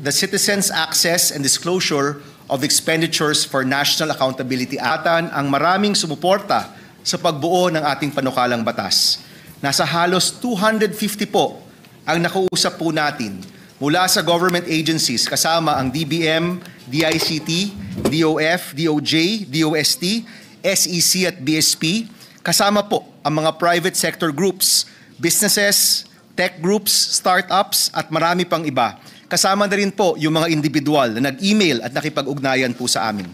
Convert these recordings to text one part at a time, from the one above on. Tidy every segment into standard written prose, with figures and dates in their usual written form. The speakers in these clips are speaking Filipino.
the Citizens Access and Disclosure of Expenditures for National Accountability Atan ang maraming sumuporta sa pagbuo ng ating panukalang batas. Nasa halos 250 po ang nakausap po natin mula sa government agencies kasama ang DBM, DICT, DOF, DOJ, DOST, SEC at BSP, kasama po ang mga private sector groups, businesses, tech groups, startups at marami pang iba. Kasama na rin po yung mga individual na nag-email at nakipag-ugnayan po sa amin.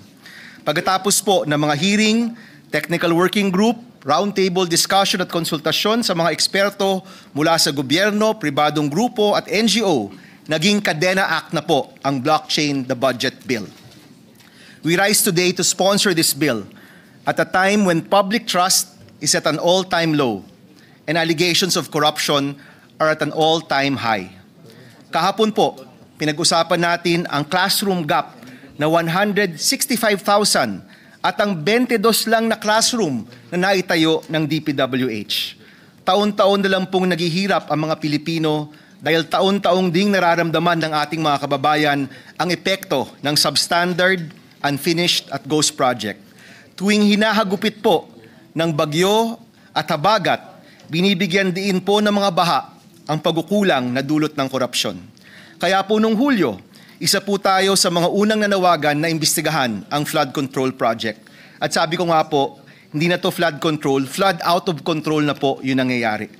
Pagkatapos po ng mga hearing, technical working group, roundtable discussion at konsultasyon sa mga eksperto mula sa gobyerno, pribadong grupo at NGO, naging Kadena Act na po ang Blockchain the Budget Bill. We rise today to sponsor this bill at a time when public trust is at an all-time low and allegations of corruption are at an all-time high. Kahapon po, pinag-usapan natin ang classroom gap na 165,000 at ang 22 lang na classroom na naitayo ng DPWH. Taon-taon na lang pong naghihirap ang mga Pilipino dahil taon-taong ding nararamdaman ng ating mga kababayan ang epekto ng substandard, unfinished at ghost project. Tuwing hinahagupit po ng bagyo at habagat, binibigyan diin po ng mga baha ang pagkukulang na dulot ng korupsyon. Kaya po nung Hulyo, isa po tayo sa mga unang nanawagan na imbestigahan ang flood control project. At sabi ko nga po, hindi na to flood control, flood out of control na po yun nangyayari.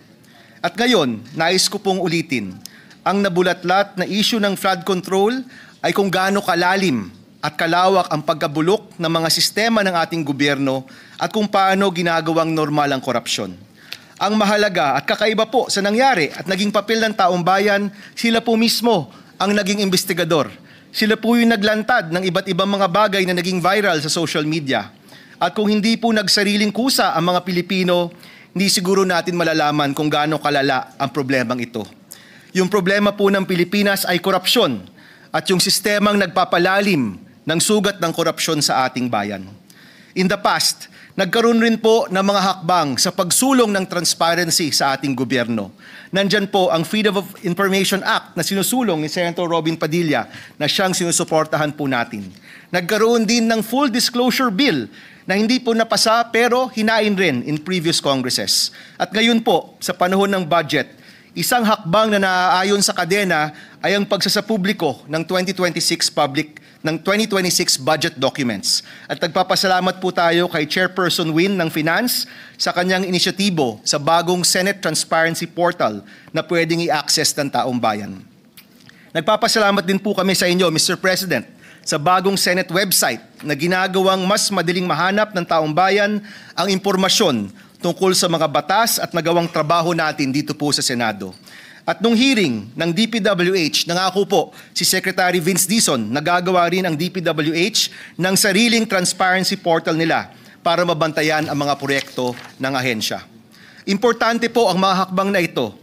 At ngayon, nais ko pong ulitin, ang nabulatlat na issue ng flood control ay kung gaano kalalim at kalawak ang pagkabulok ng mga sistema ng ating gobyerno at kung paano ginagawang normal ang korupsyon. Ang mahalaga at kakaiba po sa nangyari at naging papel ng taong bayan, sila po mismo ang naging investigador. Sila po yung naglantad ng iba't ibang mga bagay na naging viral sa social media. At kung hindi po nagsariling kusa ang mga Pilipino, hindi siguro natin malalaman kung gaano kalala ang problemang ito. Yung problema po ng Pilipinas ay korupsyon at yung sistemang nagpapalalim ng sugat ng korupsyon sa ating bayan. In the past, nagkaroon rin po ng mga hakbang sa pagsulong ng transparency sa ating gobyerno. Nandyan po ang Freedom of Information Act na sinusulong ni Senator Robin Padilla na siyang sinusuportahan po natin. Nagkaroon din ng full disclosure bill na hindi po napasa pero hinain rin in previous Congresses. At ngayon po, sa panahon ng budget, isang hakbang na naaayon sa kadena ay ang pagsasapubliko ng 2026 budget documents. At nagpapasalamat po tayo kay Chairperson Win ng Finance sa kanyang inisyatibo sa bagong Senate Transparency Portal na pwedeng i-access ng taong bayan. Nagpapasalamat din po kami sa inyo, Mr. President, sa bagong Senate website na ginagawang mas madaling mahanap ng taong bayan ang impormasyon tungkol sa mga batas at nagawang trabaho natin dito po sa Senado. At nung hearing ng DPWH, nangako po si Secretary Vince Dizon na gagawa rin ang DPWH ng sariling transparency portal nila para mabantayan ang mga proyekto ng ahensya. Importante po ang mga hakbang na ito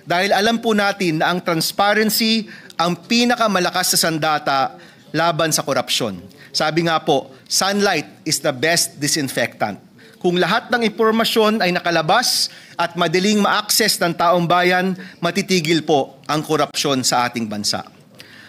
dahil alam po natin na ang transparency ang pinakamalakas na sandata laban sa korupsyon. Sabi nga po, sunlight is the best disinfectant. Kung lahat ng impormasyon ay nakalabas at madaling ma-access ng taong bayan, matitigil po ang korupsyon sa ating bansa.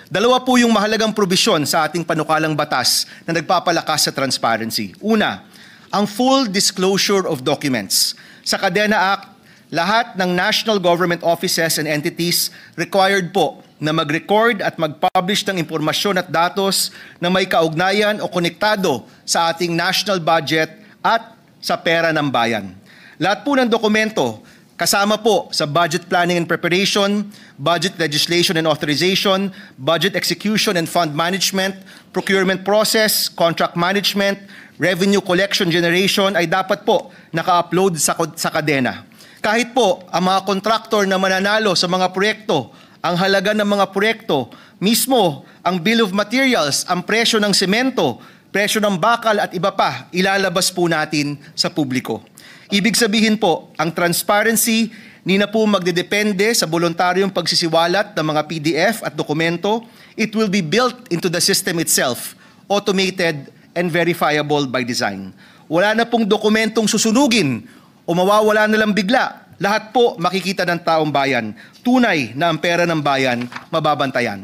Dalawa po yung mahalagang probisyon sa ating panukalang batas na nagpapalakas sa transparency. Una, ang full disclosure of documents. Sa Kadena Act, lahat ng national government offices and entities required po na mag-record at mag-publish ng impormasyon at datos na may kaugnayan o konektado sa ating national budget at sa pera ng bayan. Lahat po ng dokumento kasama po sa budget planning and preparation, budget legislation and authorization, budget execution and fund management, procurement process, contract management, revenue collection generation ay dapat po naka-upload sa kadena. Kahit po ang mga kontraktor na mananalo sa mga proyekto, ang halaga ng mga proyekto, mismo ang bill of materials, ang presyo ng semento, presyo ng bakal at iba pa, ilalabas po natin sa publiko. Ibig sabihin po, ang transparency hindi na po magdedepende sa voluntaryong pagsisiwalat ng mga PDF at dokumento. It will be built into the system itself, automated and verifiable by design. Wala na pong dokumentong susunugin o mawawala na lang bigla. Lahat po makikita ng taong bayan. Tunay na ang pera ng bayan mababantayan.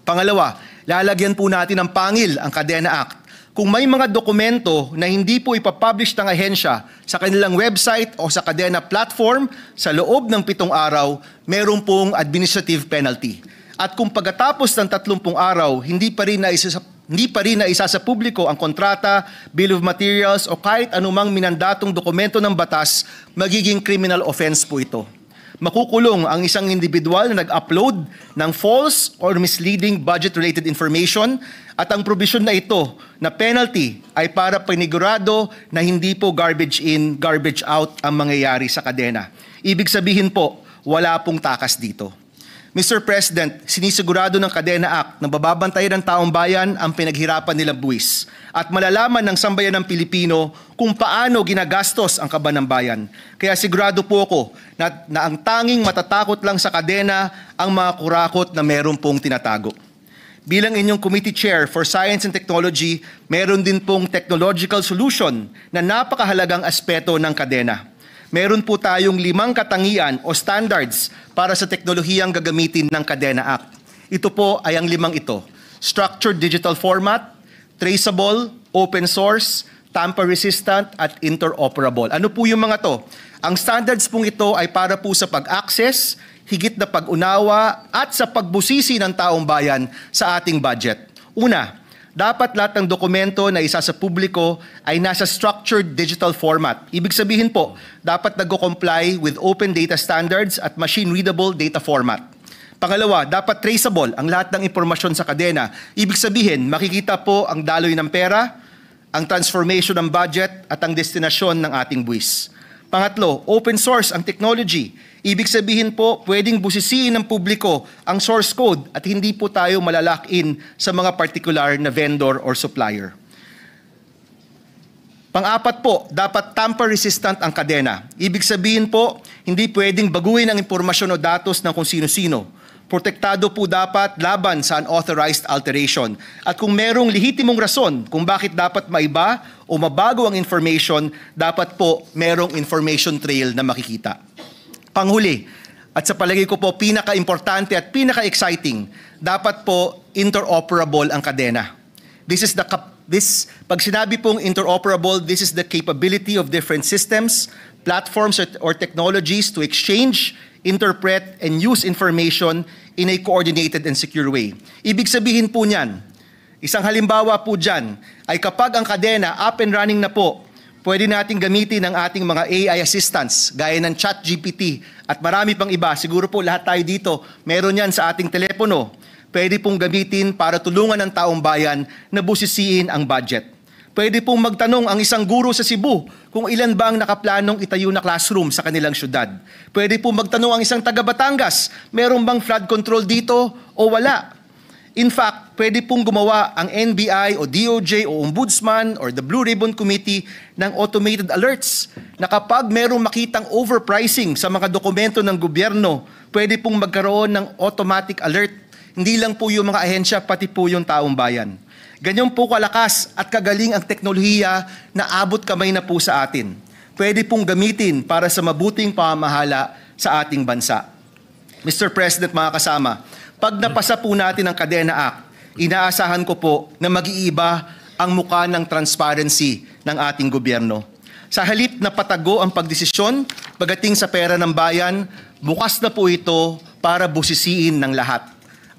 Pangalawa, lalagyan po natin ng pangil ang Kadena Act. Kung may mga dokumento na hindi po ipapublish ng ahensya sa kanilang website o sa Kadena platform sa loob ng 7 araw, meron pong administrative penalty. At kung pagkatapos ng 30 araw, hindi pa rin naisa sa publiko ang kontrata, bill of materials o kahit anumang minandatong dokumento ng batas, magiging criminal offense po ito. Makukulong ang isang individual na nag-upload ng false or misleading budget-related information at ang provision na ito na penalty ay para panigurado na hindi po garbage in, garbage out ang mangyayari sa kadena. Ibig sabihin po, wala pong takas dito. Mr. President, sinisigurado ng Kadena Act na bababantay ng taong bayan ang pinaghirapan nilang buwis at malalaman ng sambayan ng Pilipino kung paano ginagastos ang kaban ng bayan. Kaya sigurado po ako na ang tanging matatakot lang sa kadena ang mga kurakot na meron pong tinatago. Bilang inyong Committee Chair for Science and Technology, meron din pong technological solution na napakahalagang aspeto ng kadena. Meron po tayong 5 katangian o standards para sa teknolohiyang gagamitin ng Kadena Act. Ito po ay ang 5 ito: structured digital format, traceable, open source, tamper-resistant, at interoperable. Ano po yung mga to? Ang standards pong ito ay para po sa pag-access, higit na pag-unawa, at sa pagbusisi ng taong bayan sa ating budget. Una, dapat lahat ng dokumento na isa sa publiko ay nasa structured digital format. Ibig sabihin po, dapat nag-comply with open data standards at machine-readable data format. Pangalawa, dapat traceable ang lahat ng impormasyon sa kadena. Ibig sabihin, makikita po ang daloy ng pera, ang transformation ng budget at ang destinasyon ng ating buwis. Pangatlo, open source ang technology. Ibig sabihin po, pwedeng busisiin ng publiko ang source code at hindi po tayo malalock in sa mga particular na vendor or supplier. Pang-apat po, dapat tamper-resistant ang kadena. Ibig sabihin po, hindi pwedeng baguhin ang impormasyon o datos ng kung sino-sino. Protektado po dapat laban sa unauthorized alteration. At kung merong lehitimong rason kung bakit dapat maiba o mabago ang information, dapat po merong information trail na makikita. Panghuli, at sa palagay ko po pinaka-importante at pinaka-exciting, dapat po interoperable ang kadena. Pag sinabi pong interoperable, this is the capability of different systems, platforms or technologies to exchange, interpret, and use information in a coordinated and secure way. Ibig sabihin po niyan, isang halimbawa po dyan, ay kapag ang kadena up and running na po, pwede natin gamitin ang ating mga AI assistants, gaya ng ChatGPT at marami pang iba. Siguro po lahat tayo dito, meron yan sa ating telepono. Pwede pong gamitin para tulungan ang taong bayan na busisiin ang budget. Pwede pong magtanong ang isang guro sa Cebu kung ilan ba ang nakaplanong itayo na classroom sa kanilang syudad. Pwede pong magtanong ang isang taga Batangas, meron bang flood control dito o wala? In fact, pwede pong gumawa ang NBI o DOJ o Ombudsman or the Blue Ribbon Committee ng automated alerts na kapag merong makitang overpricing sa mga dokumento ng gobyerno, pwede pong magkaroon ng automatic alert. Hindi lang po yung mga ahensya, pati po yung taong bayan. Ganyan po kalakas at kagaling ang teknolohiya na abot kamay na po sa atin. Pwede pong gamitin para sa mabuting pamamahala sa ating bansa. Mr. President, mga kasama, pag napasa po natin ang Kadena Act, inaasahan ko po na mag-iiba ang mukha ng transparency ng ating gobyerno. Sa halip na patago ang pagdesisyon pagdating sa pera ng bayan, bukas na po ito para busisiin ng lahat.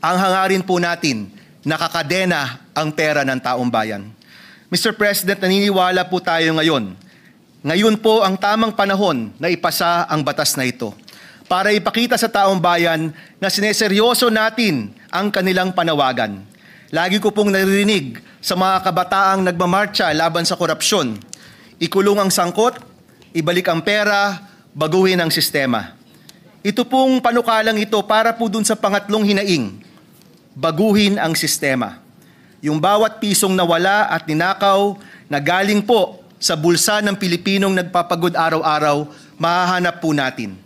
Ang hangarin po natin, nakakadena ang pera ng taong bayan. Mr. President, naniniwala po tayo ngayon. Ngayon po ang tamang panahon na ipasa ang batas na ito para ipakita sa taong bayan na sineseryoso natin ang kanilang panawagan. Lagi ko pong naririnig sa mga kabataang nagmamarcha laban sa korupsyon. Ikulong ang sangkot, ibalik ang pera, baguhin ang sistema. Ito pong panukalang ito para po dun sa pangatlong hinaing. Baguhin ang sistema. Yung bawat pisong nawala at ninakaw na galing po sa bulsa ng Pilipinong nagpapagod araw-araw, mahahanap po natin.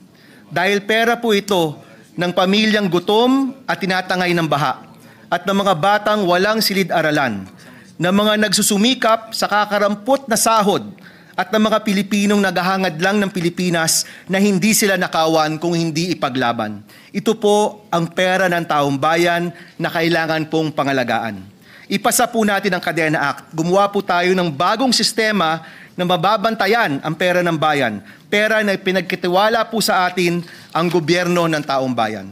Dahil pera po ito ng pamilyang gutom at tinatangay ng baha at ng mga batang walang silid-aralan, ng mga nagsusumikap sa kakarampot na sahod at ng mga Pilipinong naghahangad lang ng Pilipinas na hindi sila nakawan kung hindi ipaglaban. Ito po ang pera ng taong bayan na kailangan pong pangalagaan. Ipasa po natin ang Kadena Act. Gumawa po tayo ng bagong sistema na mababantayan ang pera ng bayan. Pera na pinagkitiwala po sa atin ang gobyerno ng taong bayan.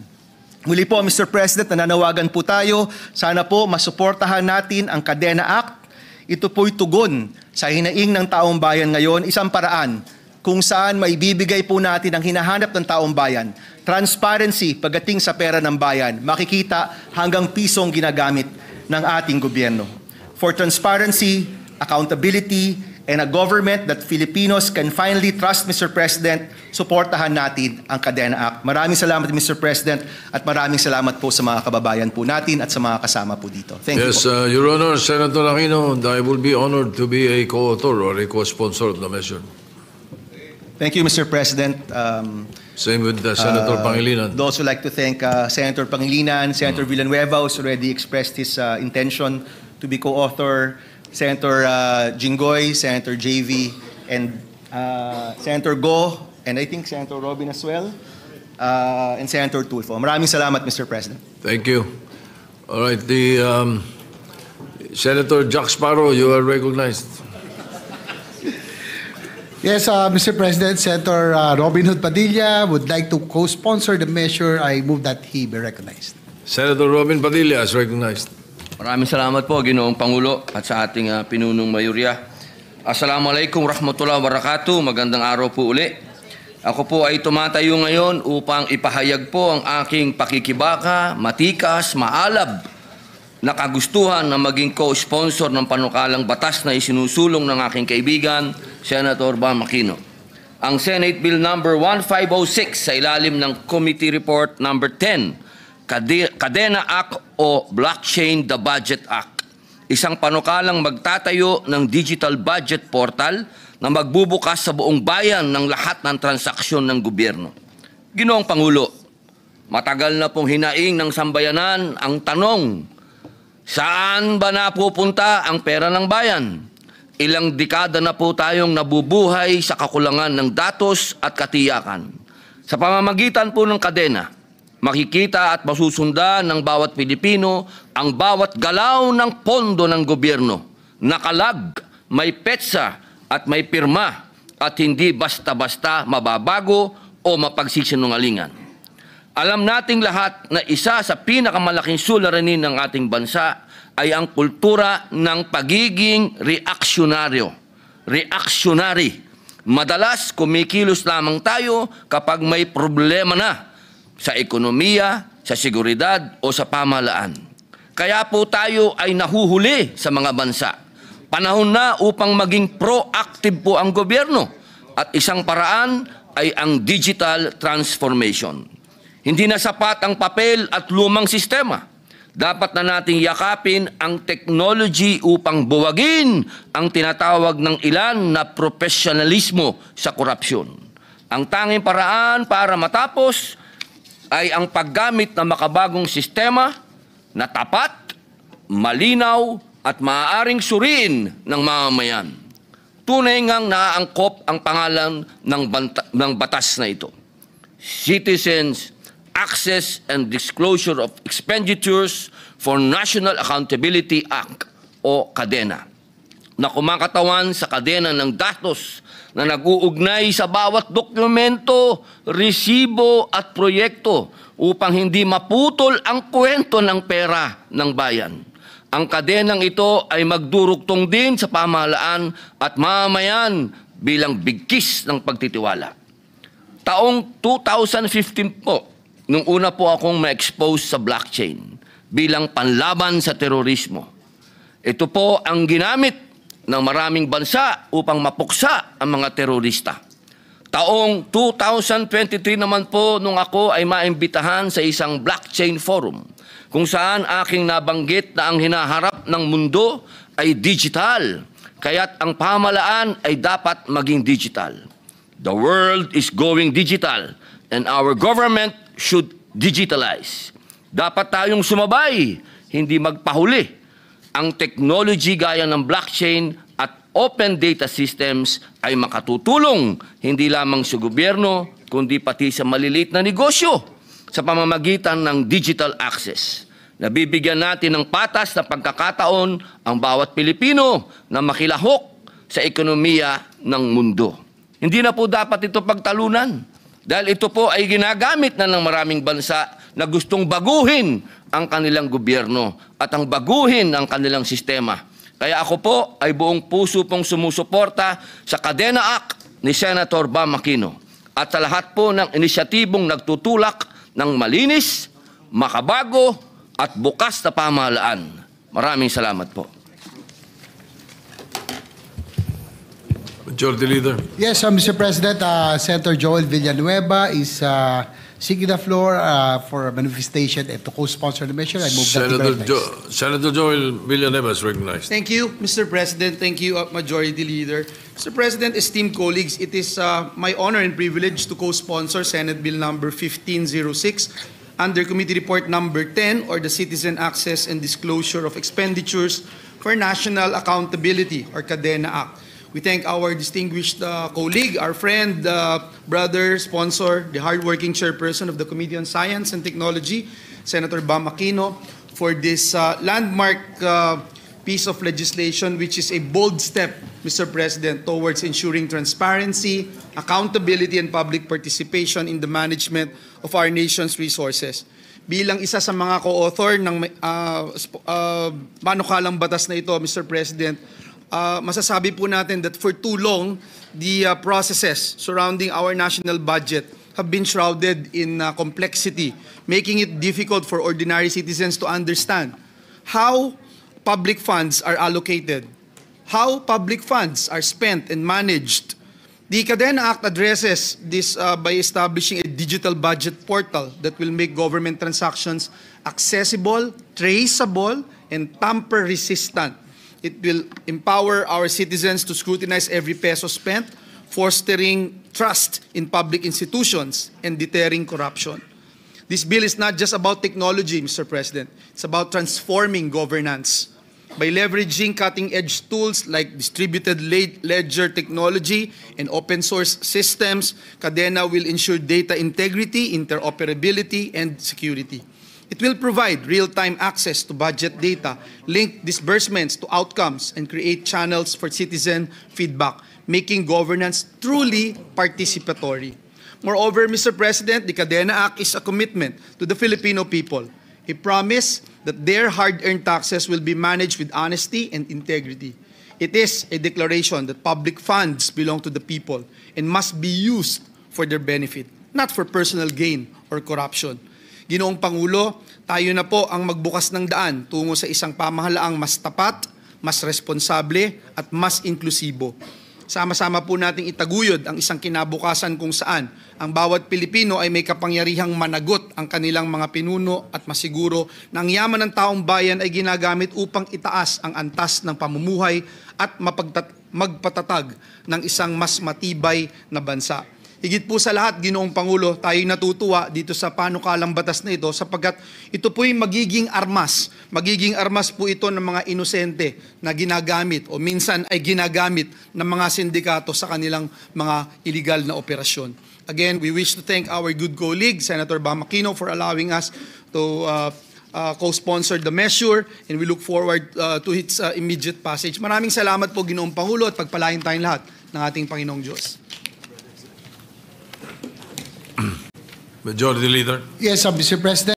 Muli po, Mr. President, nananawagan po tayo. Sana po masuportahan natin ang Kadena Act. Ito po'y tugon sa hinaing ng taong bayan ngayon, isang paraan kung saan maibibigay po natin ang hinahanap ng taong bayan. Transparency pagdating sa pera ng bayan, makikita hanggang pisong ginagamit ng ating gobyerno. For transparency, accountability, and a government that Filipinos can finally trust, Mr. President, suportahan natin ang Kadena Act. Maraming salamat, Mr. President, at maraming salamat po sa mga kababayan po natin at sa mga kasama po dito. Thank you po. Your Honor, Senator Aquino, I will be honored to be a co-author or a co-sponsor of the measure. Thank you, Mr. President. Same with Senator Pangilinan. I'd also like to thank Senator Pangilinan, Senator Villanueva, who's already expressed his intention to be co-author, Senator Jinggoy, Senator JV, and Senator Go, and I think Senator Robin as well, and Senator Tulfo. Maraming salamat, Mr. President. Thank you. All right, Senator Jack Sparrow, you are recognized. Yes, Mr. President, Senator Robin Hood Padilla would like to co-sponsor the measure. I move that he be recognized. Senator Robin Padilla is recognized. Maraming salamat po, Ginoong Pangulo, at sa ating pinunong mayurya. Assalamualaikum warahmatullahi wabarakatuh. Magandang araw po uli. Ako po ay tumatayo ngayon upang ipahayag po ang aking pakikibaka, matikas, maalab na kagustuhan na maging co-sponsor ng panukalang batas na isinusulong ng aking kaibigan, Senator Bam Aquino. Ang Senate Bill number 1506 sa ilalim ng Committee Report number 10, Kadena Act o Blockchain the Budget Act. Isang panukalang magtatayo ng digital budget portal na magbubukas sa buong bayan ng lahat ng transaksyon ng gobyerno. Ginoong Pangulo, matagal na pong hinaing ng sambayanan ang tanong, saan ba napupunta ang pera ng bayan? Ilang dekada na po tayong nabubuhay sa kakulangan ng datos at katiyakan. Sa pamamagitan po ng kadena, makikita at masusundan ng bawat Pilipino ang bawat galaw ng pondo ng gobyerno. Nakalag, may petsa at may pirma at hindi basta-basta mababago o mapagsisinungalingan. Alam nating lahat na isa sa pinakamalaking suliranin ng ating bansa ay ang kultura ng pagiging reactionary. Madalas kumikilos lamang tayo kapag may problema na sa ekonomiya, sa seguridad o sa pamahalaan. Kaya po tayo ay nahuhuli sa mga bansa. Panahon na upang maging proactive po ang gobyerno at isang paraan ay ang digital transformation. Hindi na sapat ang papel at lumang sistema. Dapat na nating yakapin ang technology upang buwagin ang tinatawag ng ilan na professionalismo sa korupsyon. Ang tanging paraan para matapos ay ang paggamit ng makabagong sistema na tapat, malinaw at maaaring suriin ng mamamayan. Tunay ngang naaangkop ang pangalan ng batas na ito. Citizens Access and Disclosure of Expenditures for National Accountability Act o KADENA, na kumakatawan sa kadena ng datos na nag-uugnay sa bawat dokumento, resibo at proyekto upang hindi maputol ang kwento ng pera ng bayan. Ang kadenang ito ay magdurugtong din sa pamahalaan at mamamayan bilang bigkis ng pagtitiwala. Taong 2015 po, nung una po akong ma-expose sa blockchain bilang panlaban sa terorismo. Ito po ang ginamit ng maraming bansa upang mapuksa ang mga terorista. Taong 2023 naman po nung ako ay maimbitahan sa isang blockchain forum kung saan aking nabanggit na ang hinaharap ng mundo ay digital, kaya't ang pamahalaan ay dapat maging digital. The world is going digital and our government should digitalize. Dapat tayong sumabay, hindi magpahuli. Ang technology gaya ng blockchain at open data systems ay makatutulong hindi lamang sa gobyerno, kundi pati sa maliliit na negosyo sa pamamagitan ng digital access. Nabibigyan natin ng patas na pagkakataon ang bawat Pilipino na makilahok sa ekonomiya ng mundo. Hindi na po dapat ito pagtalunan dahil ito po ay ginagamit na ng maraming bansa na gustong baguhin ang kanilang gobyerno at ang baguhin ang kanilang sistema. Kaya ako po ay buong puso pong sumusuporta sa Kadena Act ni Senator Bam Aquino at sa lahat po ng inisyatibong nagtutulak ng malinis, makabago at bukas na pamahalaan. Maraming salamat po. Majority Leader. Yes, Mr. President, Senator Joel Villanueva is seeking the floor for a manifestation and to co-sponsor the measure. I move that he be recognized. Senator Joel Villanueva is recognized. Thank you, Mr. President. Thank you, Majority Leader. Mr. President, esteemed colleagues, it is my honor and privilege to co-sponsor Senate Bill number 1506 under Committee Report number 10, or the Citizen Access and Disclosure of Expenditures for National Accountability, or Kadena Act. We thank our distinguished colleague, our friend, brother, sponsor, the hardworking chairperson of the Committee on Science and Technology, Senator Bam Aquino, for this landmark piece of legislation, which is a bold step, Mr. President, towards ensuring transparency, accountability, and public participation in the management of our nation's resources. Bilang isa sa mga co-author ng panukalang batas na ito, Mr. President, masasabi po natin that for too long, the processes surrounding our national budget have been shrouded in complexity, making it difficult for ordinary citizens to understand how public funds are allocated, how public funds are spent and managed. The Kadena Act addresses this by establishing a digital budget portal that will make government transactions accessible, traceable, and tamper-resistant. It will empower our citizens to scrutinize every peso spent, fostering trust in public institutions and deterring corruption. This bill is not just about technology, Mr. President. It's about transforming governance. By leveraging cutting-edge tools like distributed ledger technology and open-source systems, Kadena will ensure data integrity, interoperability, and security. It will provide real-time access to budget data, link disbursements to outcomes, and create channels for citizen feedback, making governance truly participatory. Moreover, Mr. President, the Kadena Act is a commitment to the Filipino people, a promise that their hard-earned taxes will be managed with honesty and integrity. It is a declaration that public funds belong to the people and must be used for their benefit, not for personal gain or corruption. Ginoong Pangulo, tayo na po ang magbukas ng daan tungo sa isang pamahalaang mas tapat, mas responsable, at mas inklusibo. Sama-sama po nating itaguyod ang isang kinabukasan kung saan ang bawat Pilipino ay may kapangyarihang managot ang kanilang mga pinuno at masiguro na ang yaman ng taong bayan ay ginagamit upang itaas ang antas ng pamumuhay at magpatatag ng isang mas matibay na bansa. Higit po sa lahat, Ginoong Pangulo, tayo'y natutuwa dito sa panukalang batas na ito sapagkat ito po'y magiging armas. Magiging armas po ito ng mga inosente na ginagamit o minsan ay ginagamit ng mga sindikato sa kanilang mga illegal na operasyon. Again, we wish to thank our good colleague, Senator Bam Aquino, for allowing us to co-sponsor the measure, and we look forward to its immediate passage. Maraming salamat po, Ginoong Pangulo, at pagpalain tayong lahat ng ating Panginoong Diyos. Majority Leader. Yes, Mr. President.